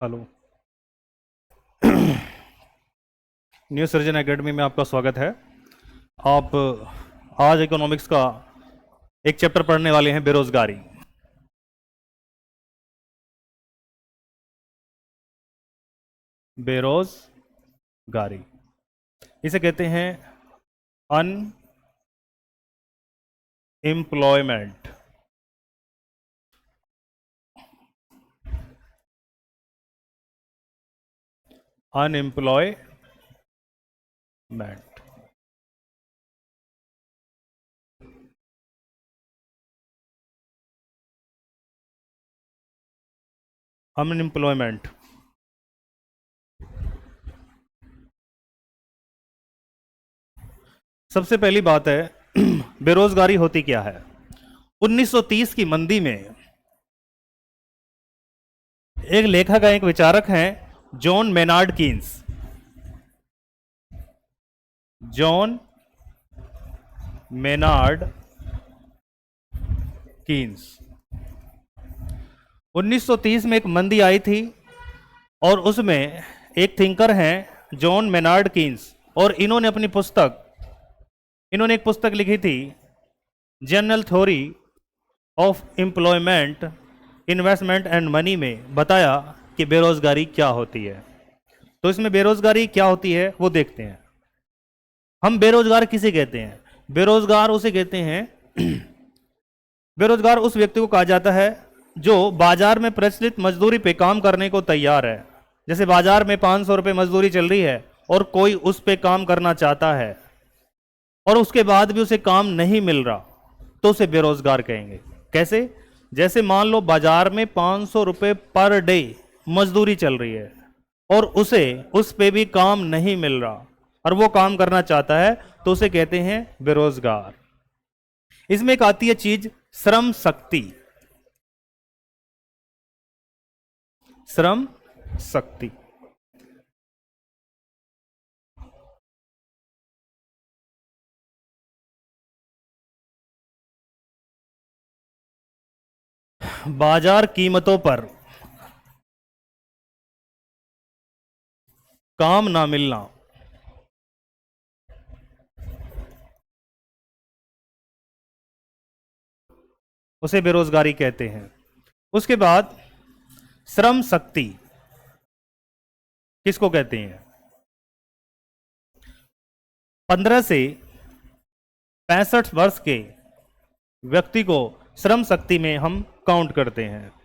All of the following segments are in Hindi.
हेलो। न्यू सर्जन एकेडमी में आपका स्वागत है। आप आज इकोनॉमिक्स का एक चैप्टर पढ़ने वाले हैं, बेरोजगारी। बेरोजगारी इसे कहते हैं अनएम्प्लॉयमेंट। अनएम्प्लॉयमेंट अनएम्प्लॉयमेंट सबसे पहली बात है बेरोजगारी होती क्या है। 1930 की मंदी में एक लेखक है, एक विचारक हैं, John Maynard Keynes. John Maynard Keynes 1930 में एक मंदी आई थी और उसमें एक थिंकर हैं जॉन मेनार्ड कीन्स, और इन्होंने एक पुस्तक लिखी थी, general theory of employment, investment and money, में बताया कि बेरोजगारी क्या होती है। तो इसमें बेरोजगारी क्या होती है वो देखते हैं। हम बेरोजगार किसे कहते हैं? बेरोजगार उसे कहते हैं बेरोजगार उस व्यक्ति को कहा जाता है जो बाजार में प्रचलित मजदूरी पे काम करने को तैयार है। जैसे बाजार में 500 रुपये मजदूरी चल रही है और कोई उस पे काम करना चाहता है और उसके बाद भी उसे काम नहीं मिल रहा, तो उसे बेरोजगार कहेंगे। कैसे? जैसे मान लो बाजार में 500 रुपये पर डे मजदूरी चल रही है और उसे उस पे भी काम नहीं मिल रहा और वो काम करना चाहता है, तो उसे कहते हैं बेरोजगार। इसमें एक आती है चीज श्रम शक्ति। श्रम शक्ति बाजार कीमतों पर काम ना मिलना, उसे बेरोजगारी कहते हैं। उसके बाद श्रम शक्ति किसको कहते हैं? 15 से 65 वर्ष के व्यक्ति को श्रम शक्ति में हम काउंट करते हैं।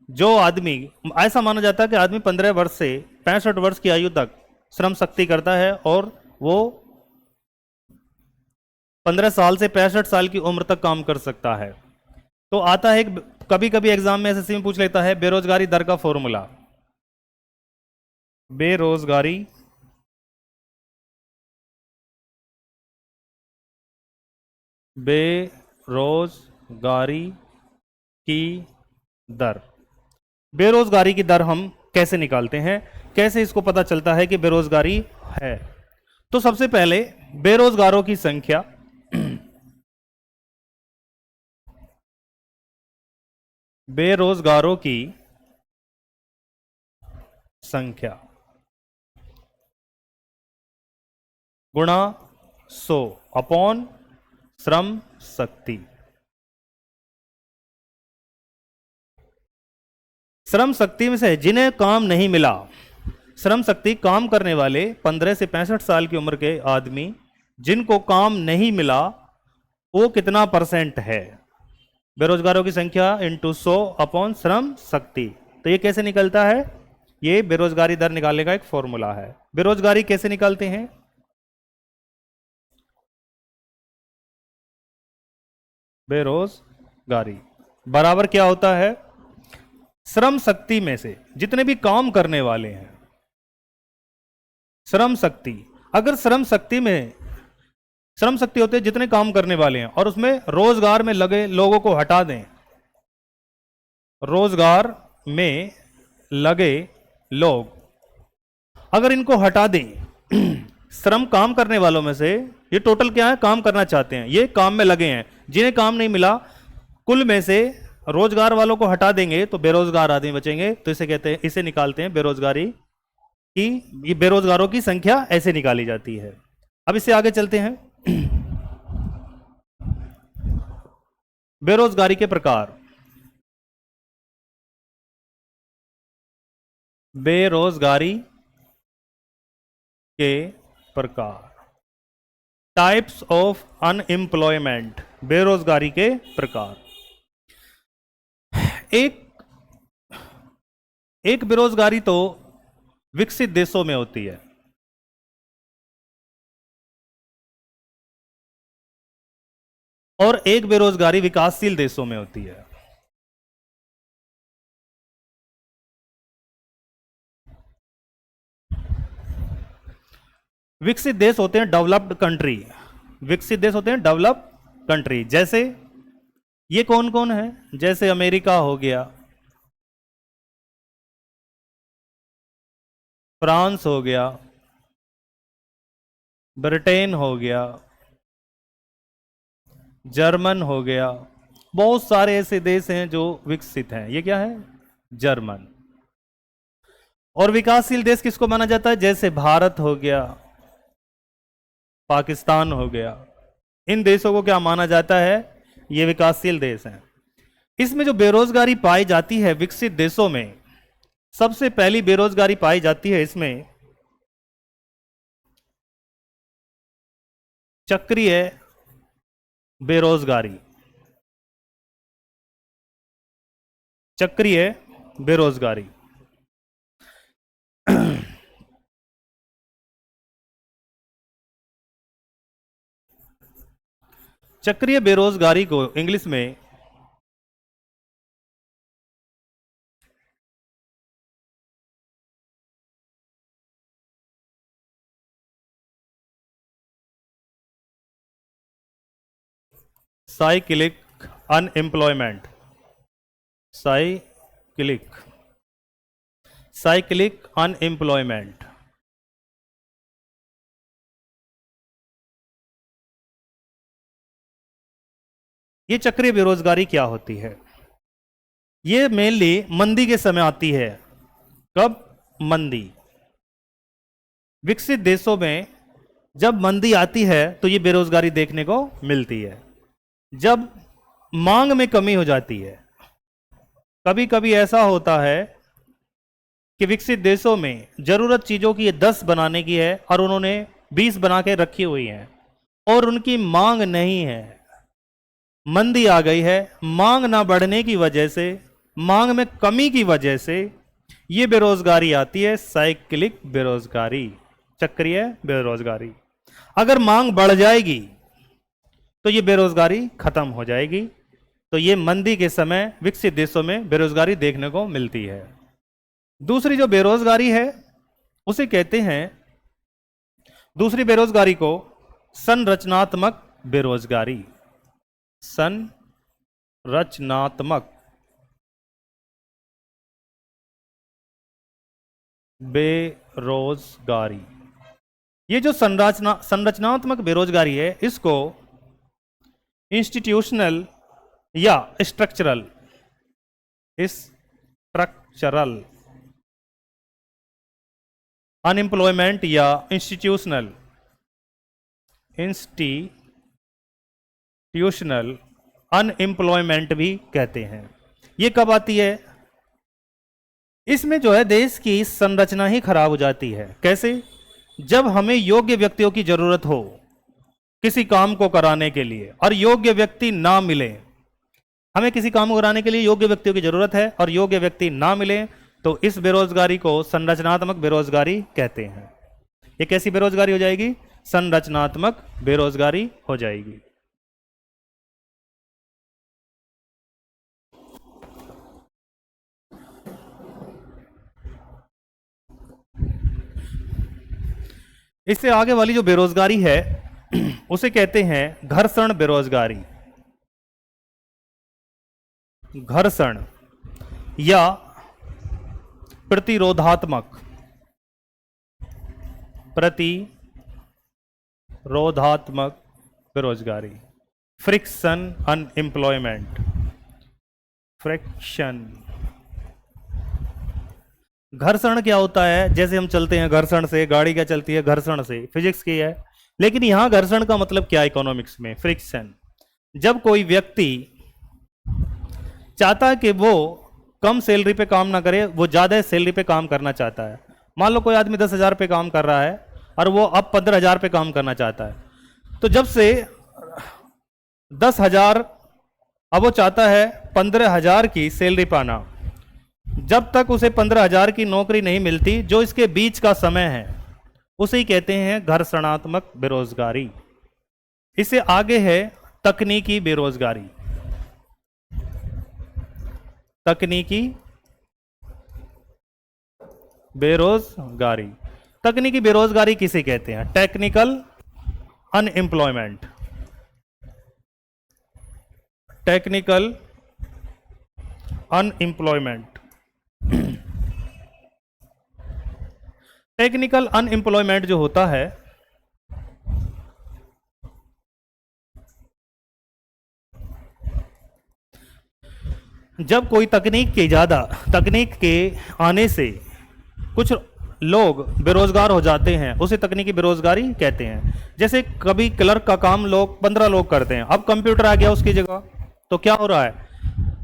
जो आदमी, ऐसा माना जाता है कि आदमी 15 वर्ष से 65 वर्ष की आयु तक श्रम शक्ति करता है और वो 15 साल से 65 साल की उम्र तक काम कर सकता है। तो आता है, कभी कभी एग्जाम में एसएससी में पूछ लेता है, बेरोजगारी दर का फॉर्मूला। बेरोजगारी की दर। बेरोजगारी की दर हम कैसे निकालते हैं, कैसे इसको पता चलता है कि बेरोजगारी है? तो सबसे पहले बेरोजगारों की संख्या, बेरोजगारों की संख्या गुणा 100 अपॉन श्रम शक्ति। श्रम शक्ति में से जिन्हें काम नहीं मिला, श्रम शक्ति काम करने वाले 15 से 65 साल की उम्र के आदमी जिनको काम नहीं मिला, वो कितना परसेंट है? बेरोजगारों की संख्या इंटू 100 अपॉन श्रम शक्ति। तो ये कैसे निकलता है? ये बेरोजगारी दर निकालने का एक फॉर्मूला है। बेरोजगारी कैसे निकालते हैं? बेरोजगारी बराबर क्या होता है? श्रम शक्ति में से जितने भी काम करने वाले हैं, श्रम शक्ति, अगर श्रम शक्ति होते हैं जितने काम करने वाले हैं और उसमें रोजगार में लगे लोगों को हटा दें, रोजगार में लगे लोग अगर इनको हटा दें, श्रम काम करने वालों में से, ये टोटल क्या है? काम करना चाहते हैं, ये काम में लगे हैं, जिन्हें काम नहीं मिला, कुल में से रोजगार वालों को हटा देंगे तो बेरोजगार आदमी बचेंगे, तो इसे कहते हैं, इसे निकालते हैं बेरोजगारी की, ये बेरोजगारों की संख्या ऐसे निकाली जाती है। अब इससे आगे चलते हैं। बेरोजगारी के प्रकार। बेरोजगारी के प्रकार, टाइप्स ऑफ अनएम्प्लॉयमेंट, बेरोजगारी के प्रकार। एक एक बेरोजगारी तो विकसित देशों में होती है, और एक बेरोजगारी विकासशील देशों में होती है। विकसित देश होते हैं डेवलप्ड कंट्री, विकसित देश होते हैं डेवलप्ड कंट्री। जैसे ये कौन कौन है? जैसे अमेरिका हो गया, फ्रांस हो गया, ब्रिटेन हो गया, जर्मन हो गया, बहुत सारे ऐसे देश हैं जो विकसित हैं। ये क्या है? जर्मन। और विकासशील देश किसको माना जाता है? जैसे भारत हो गया, पाकिस्तान हो गया, इन देशों को क्या माना जाता है? ये विकासशील देश हैं। इसमें जो बेरोजगारी पाई जाती है विकसित देशों में, सबसे पहली बेरोजगारी पाई जाती है इसमें चक्रीय बेरोजगारी। चक्रीय बेरोजगारी। चक्रीय बेरोजगारी को इंग्लिश में cyclic unemployment, cyclic cyclic unemployment. ये चक्रीय बेरोजगारी क्या होती है? ये मेनली मंदी के समय आती है। कब? मंदी। विकसित देशों में जब मंदी आती है तो ये बेरोजगारी देखने को मिलती है। जब मांग में कमी हो जाती है, कभी कभी ऐसा होता है कि विकसित देशों में जरूरत चीजों की 10 बनाने की है और उन्होंने 20 बना के रखी हुई है और उनकी मांग नहीं है, मंदी आ गई है, मांग ना बढ़ने की वजह से, मांग में कमी की वजह से ये बेरोजगारी आती है, साइक्लिक बेरोजगारी, चक्रीय बेरोजगारी। अगर मांग बढ़ जाएगी तो ये बेरोजगारी खत्म हो जाएगी। तो ये मंदी के समय विकसित देशों में बेरोजगारी देखने को मिलती है। दूसरी जो बेरोजगारी है उसे कहते हैं, दूसरी बेरोजगारी को संरचनात्मक बेरोजगारी, संरचनात्मक बेरोजगारी। ये जो संरचनात्मक बेरोजगारी है, इसको इंस्टीट्यूशनल या स्ट्रक्चरल अनएम्प्लॉयमेंट या इंस्टीट्यूशनल अनएम्प्लॉयमेंट भी कहते हैं। ये कब आती है? इसमें जो है देश की संरचना ही खराब हो जाती है। कैसे? जब हमें योग्य व्यक्तियों की जरूरत हो किसी काम को कराने के लिए और योग्य व्यक्ति ना मिले, हमें किसी काम को कराने के लिए योग्य व्यक्तियों की जरूरत है और योग्य व्यक्ति ना मिले, तो इस बेरोजगारी को संरचनात्मक बेरोजगारी कहते हैं। ये कैसी बेरोजगारी हो जाएगी? संरचनात्मक बेरोजगारी हो जाएगी। इससे आगे वाली जो बेरोजगारी है उसे कहते हैं घर्षण बेरोजगारी। घर्षण या प्रतिरोधात्मक बेरोजगारी, फ्रिक्शन अनएम्प्लॉयमेंट। फ्रिक्शन। घर्षण क्या होता है? जैसे हम चलते हैं घर्षण से, गाड़ी क्या चलती है घर्षण से, फिजिक्स की है। लेकिन यहां घर्षण का मतलब क्या है इकोनॉमिक्स में? फ्रिक्शन। जब कोई व्यक्ति चाहता है कि वो कम सैलरी पे काम ना करे, वो ज़्यादा सैलरी पे काम करना चाहता है। मान लो कोई आदमी 10,000 पे काम कर रहा है और वो अब 15,000 पे काम करना चाहता है, तो जब से 10,000 अब वो चाहता है 15,000 की सैलरी पाना। जब तक उसे 15,000 की नौकरी नहीं मिलती, जो इसके बीच का समय है उसे ही कहते हैं घर्षणात्मक बेरोजगारी। इससे आगे है तकनीकी बेरोजगारी। तकनीकी बेरोजगारी। तकनीकी बेरोजगारी किसे कहते हैं? Technical unemployment. Technical unemployment. Technical unemployment जो होता है, जब कोई तकनीक के आने से कुछ लोग बेरोजगार हो जाते हैं, उसे तकनीकी बेरोजगारी कहते हैं। जैसे कभी क्लर्क का काम 15 लोग करते हैं, अब कंप्यूटर आ गया उसकी जगह, तो क्या हो रहा है?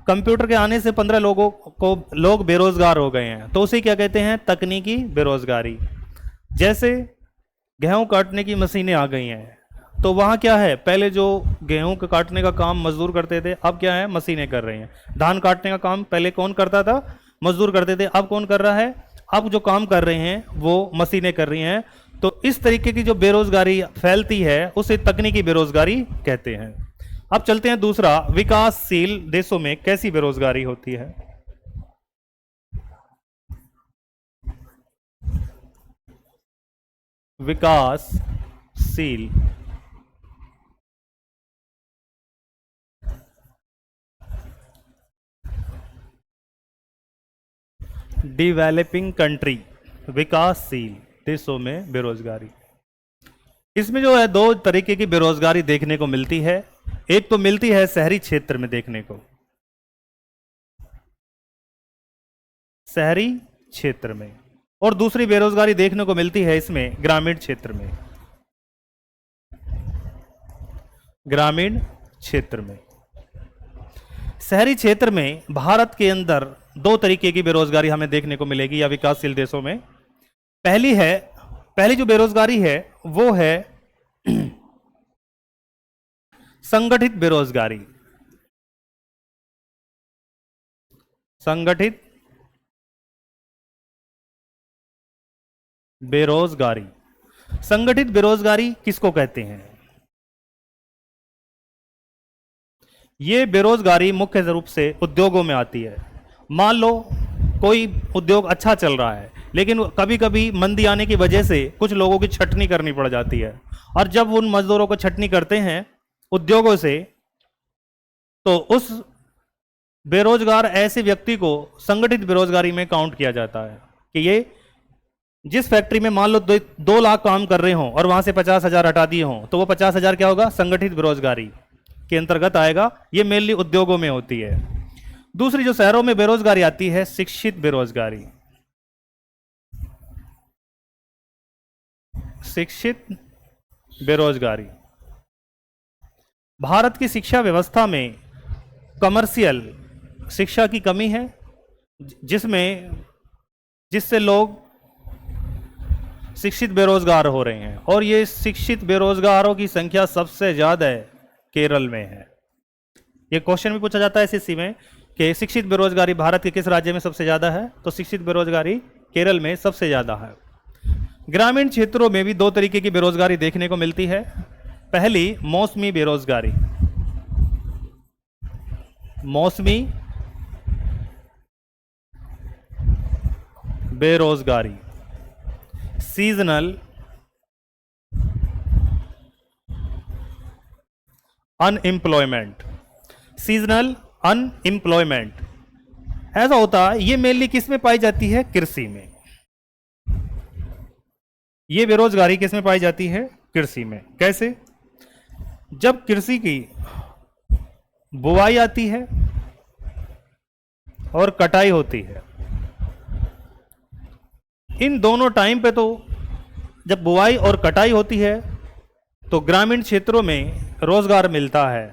कंप्यूटर के आने से 15 लोग बेरोजगार हो गए हैं, तो उसे क्या कहते हैं? तकनीकी बेरोजगारी। जैसे गेहूं काटने की मशीनें आ गई हैं, तो वहाँ क्या है? पहले जो गेहूं के काटने का काम मजदूर करते थे, अब क्या है? मशीनें कर रही हैं। धान काटने का काम पहले कौन करता था? मजदूर करते थे, अब कौन कर रहा है? अब जो काम कर रहे हैं वो मशीनें कर रही हैं। तो इस तरीके की जो बेरोजगारी फैलती है उसे तकनीकी बेरोजगारी कहते हैं। अब चलते हैं दूसरा, विकासशील देशों में कैसी बेरोजगारी होती है? विकासशील डेवलपिंग कंट्री, विकासशील देशों में बेरोजगारी। इसमें जो है दो तरीके की बेरोजगारी देखने को मिलती है। एक तो मिलती है शहरी क्षेत्र में देखने को, शहरी क्षेत्र में, और दूसरी बेरोजगारी देखने को मिलती है इसमें ग्रामीण क्षेत्र में। ग्रामीण क्षेत्र में, शहरी क्षेत्र में भारत के अंदर दो तरीके की बेरोजगारी हमें देखने को मिलेगी या विकासशील देशों में। पहली जो बेरोजगारी है वो है संगठित बेरोजगारी। संगठित बेरोजगारी। संगठित बेरोजगारी किसको कहते हैं? ये बेरोजगारी मुख्य रूप से उद्योगों में आती है। मान लो कोई उद्योग अच्छा चल रहा है, लेकिन कभी कभी मंदी आने की वजह से कुछ लोगों की छटनी करनी पड़ जाती है, और जब उन मजदूरों को छटनी करते हैं उद्योगों से, तो उस बेरोजगार ऐसे व्यक्ति को संगठित बेरोजगारी में काउंट किया जाता है कि ये जिस फैक्ट्री में मान लो 2 लाख काम कर रहे हों और वहां से 50,000 हटा दिए हों, तो वो 50,000 क्या होगा? संगठित बेरोजगारी के अंतर्गत आएगा। ये मेनली उद्योगों में होती है। दूसरी जो शहरों में बेरोजगारी आती है, शिक्षित बेरोजगारी। शिक्षित बेरोजगारी। भारत की शिक्षा व्यवस्था में कमर्शियल शिक्षा की कमी है, जिससे लोग शिक्षित बेरोजगार हो रहे हैं, और ये शिक्षित बेरोजगारों की संख्या सबसे ज्यादा है केरल में है। ये क्वेश्चन भी पूछा जाता है एसएससी में कि शिक्षित बेरोजगारी भारत के किस राज्य में सबसे ज्यादा है, तो शिक्षित बेरोजगारी केरल में सबसे ज्यादा है। ग्रामीण क्षेत्रों में भी दो तरीके की बेरोजगारी देखने को मिलती है। पहली मौसमी बेरोजगारी। मौसमी बेरोजगारी, सीजनल अनएम्प्लॉयमेंट। सीजनल अनएम्प्लॉयमेंट ऐसा होता है, ये मेनली किस में पाई जाती है? कृषि में। ये बेरोजगारी किस में पाई जाती है? कृषि में। कैसे? जब कृषि की बुवाई आती है और कटाई होती है। इन दोनों टाइम पे तो जब बुआई और कटाई होती है तो ग्रामीण क्षेत्रों में रोजगार मिलता है,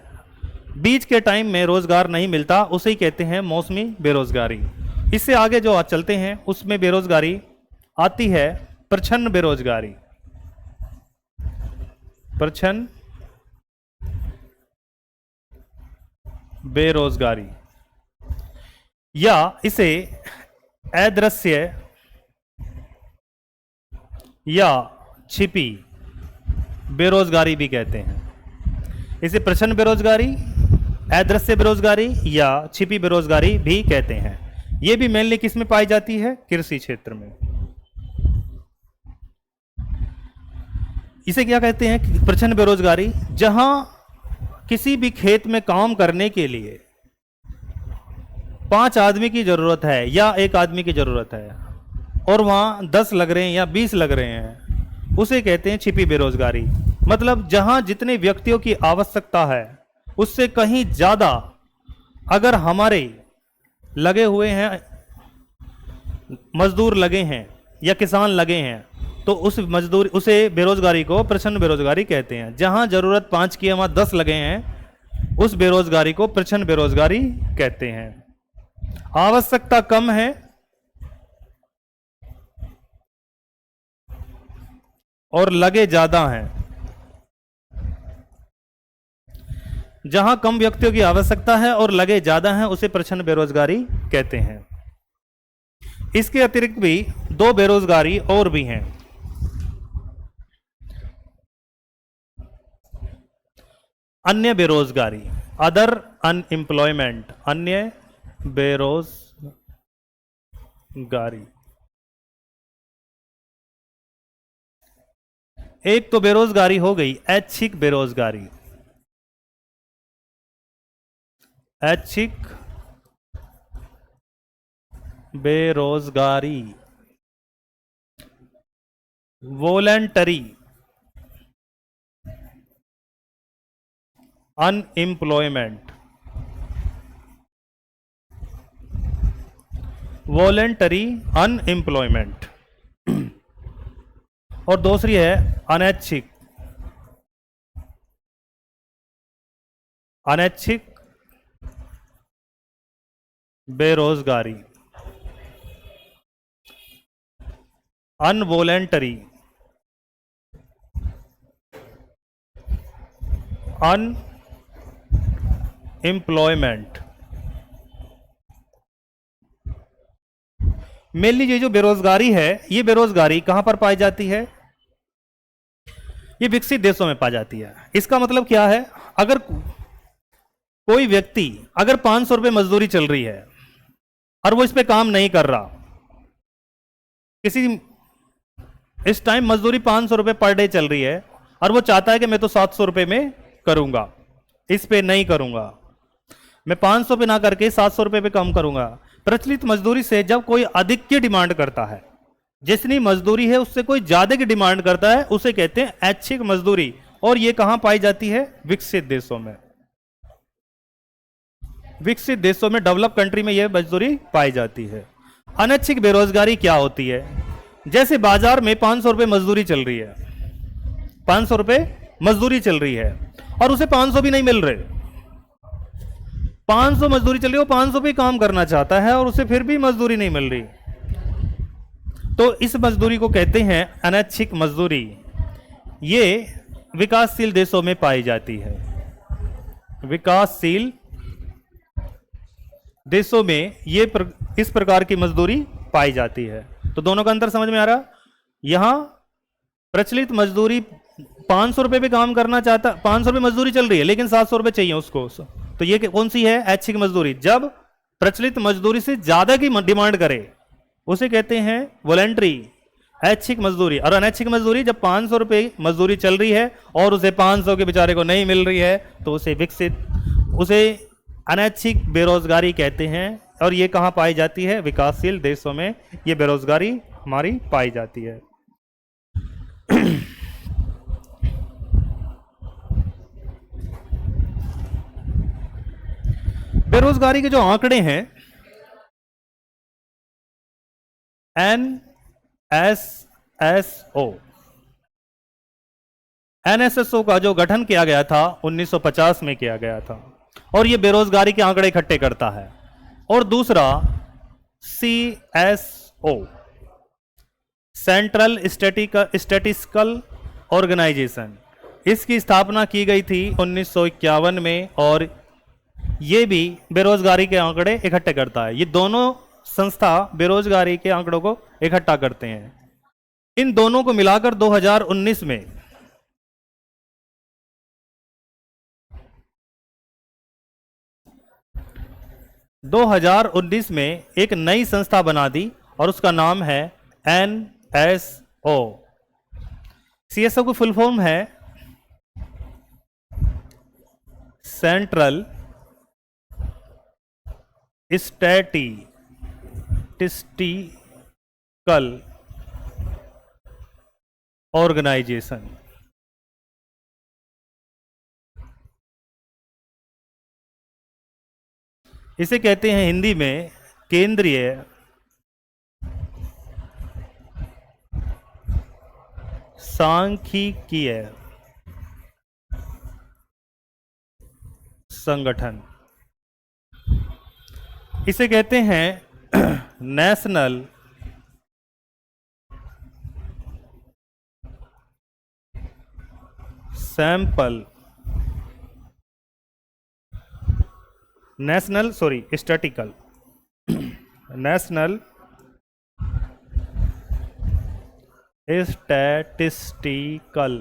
बीच के टाइम में रोजगार नहीं मिलता, उसे ही कहते हैं मौसमी बेरोजगारी। इससे आगे जो आज चलते हैं उसमें बेरोजगारी आती है प्रच्छन्न बेरोजगारी। प्रच्छन्न बेरोजगारी या इसे अदृश्य या छिपी बेरोजगारी भी कहते हैं। इसे प्रच्छन्न बेरोजगारी, अदृश्य बेरोजगारी या छिपी बेरोजगारी भी कहते हैं। यह भी मेनली किस में पाई जाती है? कृषि क्षेत्र में। इसे क्या कहते हैं? प्रच्छन्न बेरोजगारी, जहां किसी भी खेत में काम करने के लिए 5 आदमी की जरूरत है या 1 आदमी की जरूरत है और वहां 10 लग रहे हैं या 20 लग रहे हैं, उसे कहते हैं छिपी बेरोजगारी। मतलब जहां जितने व्यक्तियों की आवश्यकता है उससे कहीं ज्यादा अगर हमारे लगे हुए हैं, मजदूर लगे हैं या किसान लगे हैं, तो उस मजदूर उसे बेरोजगारी को प्रच्छन्न बेरोजगारी कहते हैं। जहां जरूरत 5 की है वहां 10 लगे हैं, उस बेरोजगारी को प्रच्छन्न बेरोजगारी कहते हैं। आवश्यकता कम है और लगे ज्यादा हैं, जहां कम व्यक्तियों की आवश्यकता है और लगे ज्यादा हैं उसे प्रच्छन्न बेरोजगारी कहते हैं। इसके अतिरिक्त भी 2 बेरोजगारी और भी हैं। अन्य बेरोजगारी, अदर अनएम्प्लॉयमेंट, अन्य बेरोजगारी। एक तो बेरोजगारी हो गई ऐच्छिक बेरोजगारी। ऐच्छिक बेरोजगारी, वॉलंटरी अनएम्प्लॉयमेंट, वॉलंटरी अनएम्प्लॉयमेंट। और दूसरी है अनैच्छिक, अनैच्छिक बेरोजगारी, अनवॉलंटरी अनएम्प्लॉयमेंट। मेनली ये जो बेरोजगारी है, ये बेरोजगारी कहां पर पाई जाती है? ये विकसित देशों में पाई जाती है। इसका मतलब क्या है? अगर कोई व्यक्ति अगर 500 रुपये मजदूरी चल रही है और वो इस पे काम नहीं कर रहा, किसी इस टाइम मजदूरी 500 रुपये पर डे चल रही है और वो चाहता है कि मैं तो 700 रुपये में करूंगा, इस पे नहीं करूंगा, मैं 500 पे ना करके 700 रुपये पे कम करूंगा। प्रचलित मजदूरी से जब कोई अधिक की डिमांड करता है, जितनी मजदूरी है उससे कोई ज्यादा की डिमांड करता है, उसे कहते हैं ऐच्छिक मजदूरी। और ये कहां पाई जाती है? विकसित देशों में। विकसित देशों में, डेवलप कंट्री में यह मजदूरी पाई जाती है। अनैच्छिक बेरोजगारी क्या होती है? जैसे बाजार में 500 रुपये मजदूरी चल रही है, 500 रुपये मजदूरी चल रही है और उसे 500 भी नहीं मिल रहे, 500 मजदूरी चल रही है, वो 500 पे काम करना चाहता है और उसे फिर भी मजदूरी नहीं मिल रही, तो इस मजदूरी को कहते हैं अनैच्छिक मजदूरी। ये विकासशील देशों में पाई जाती है। विकासशील देशों में ये इस प्रकार की मजदूरी पाई जाती है। तो दोनों का अंतर समझ में आ रहा? यहां प्रचलित मजदूरी 500 रुपए पे काम करना चाहता, 500 रुपए मजदूरी चल रही है लेकिन 700 रुपए चाहिए उसको, तो ये कौन सी है? ऐच्छिक मजदूरी। जब प्रचलित मजदूरी से ज्यादा की डिमांड करे उसे कहते हैं वॉलंटरी ऐच्छिक मजदूरी। और अनैच्छिक मजदूरी, जब 500 रुपए मजदूरी चल रही है और उसे 500 के बेचारे को नहीं मिल रही है, तो उसे अनैच्छिक बेरोजगारी कहते हैं। और ये कहां पाई जाती है? विकासशील देशों में ये बेरोजगारी हमारी पाई जाती है। बेरोजगारी के जो आंकड़े हैं NSSO। NSSO का जो गठन किया गया था 1950 में किया गया था, और ये बेरोजगारी के आंकड़े इकट्ठे करता है। और दूसरा CSO, सेंट्रल स्टैटिस्टिकल ऑर्गेनाइजेशन, इसकी स्थापना की गई थी 1951 में, और ये भी बेरोजगारी के आंकड़े इकट्ठे करता है। ये दोनों संस्था बेरोजगारी के आंकड़ों को इकट्ठा करते हैं। इन दोनों को मिलाकर 2019 में एक नई संस्था बना दी, और उसका नाम है NSO। CSO की फुल फॉर्म है सेंट्रल स्टैटिस्टिकल ऑर्गेनाइजेशन। इसे कहते हैं हिंदी में केंद्रीय सांख्यिकीय संगठन। इसे कहते हैं national sample statical national statistical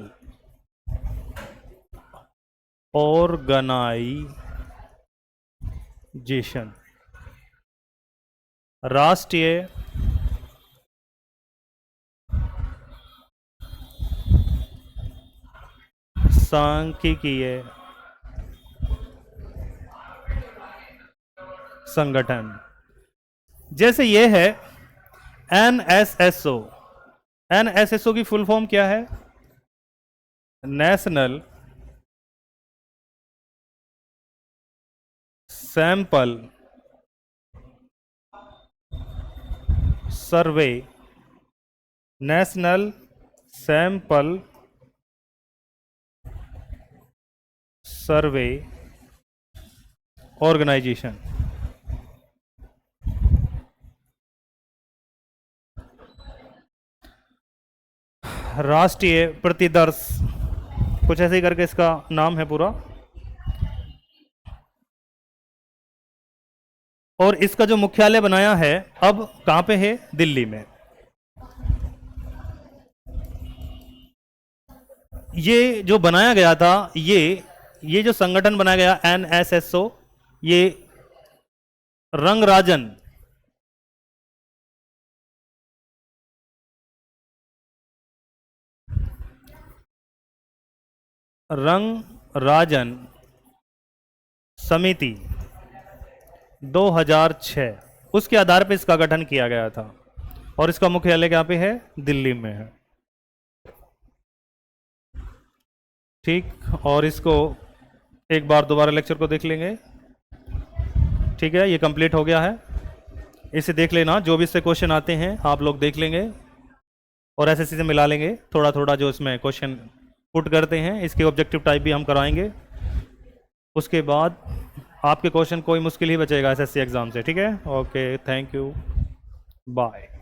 organisation, राष्ट्रीय सांख्यिकीय संगठन। जैसे ये है NSSO। NSSO की फुल फॉर्म क्या है? National sample survey, national sample survey organisation. राष्ट्रीय प्रतिदर्श, कुछ ऐसे ही करके इसका नाम है पूरा। और इसका जो मुख्यालय बनाया है अब कहां पे है? दिल्ली में। ये जो बनाया गया था, ये जो संगठन बनाया गया NSSO, ये रंगराजन समिति 2006, उसके आधार पर इसका गठन किया गया था, और इसका मुख्यालय कहां पे है? दिल्ली में है। ठीक, और इसको एक बार दोबारा लेक्चर को देख लेंगे। ठीक है, ये कंप्लीट हो गया है। इसे देख लेना, जो भी इससे क्वेश्चन आते हैं आप लोग देख लेंगे और SSC से मिला लेंगे थोड़ा थोड़ा जो इसमें क्वेश्चन पुट करते हैं। इसके ऑब्जेक्टिव टाइप भी हम कराएंगे। उसके बाद आपके क्वेश्चन कोई मुश्किल ही बचेगा SSC एग्ज़ाम से। ठीक है, ओके, थैंक यू, बाय।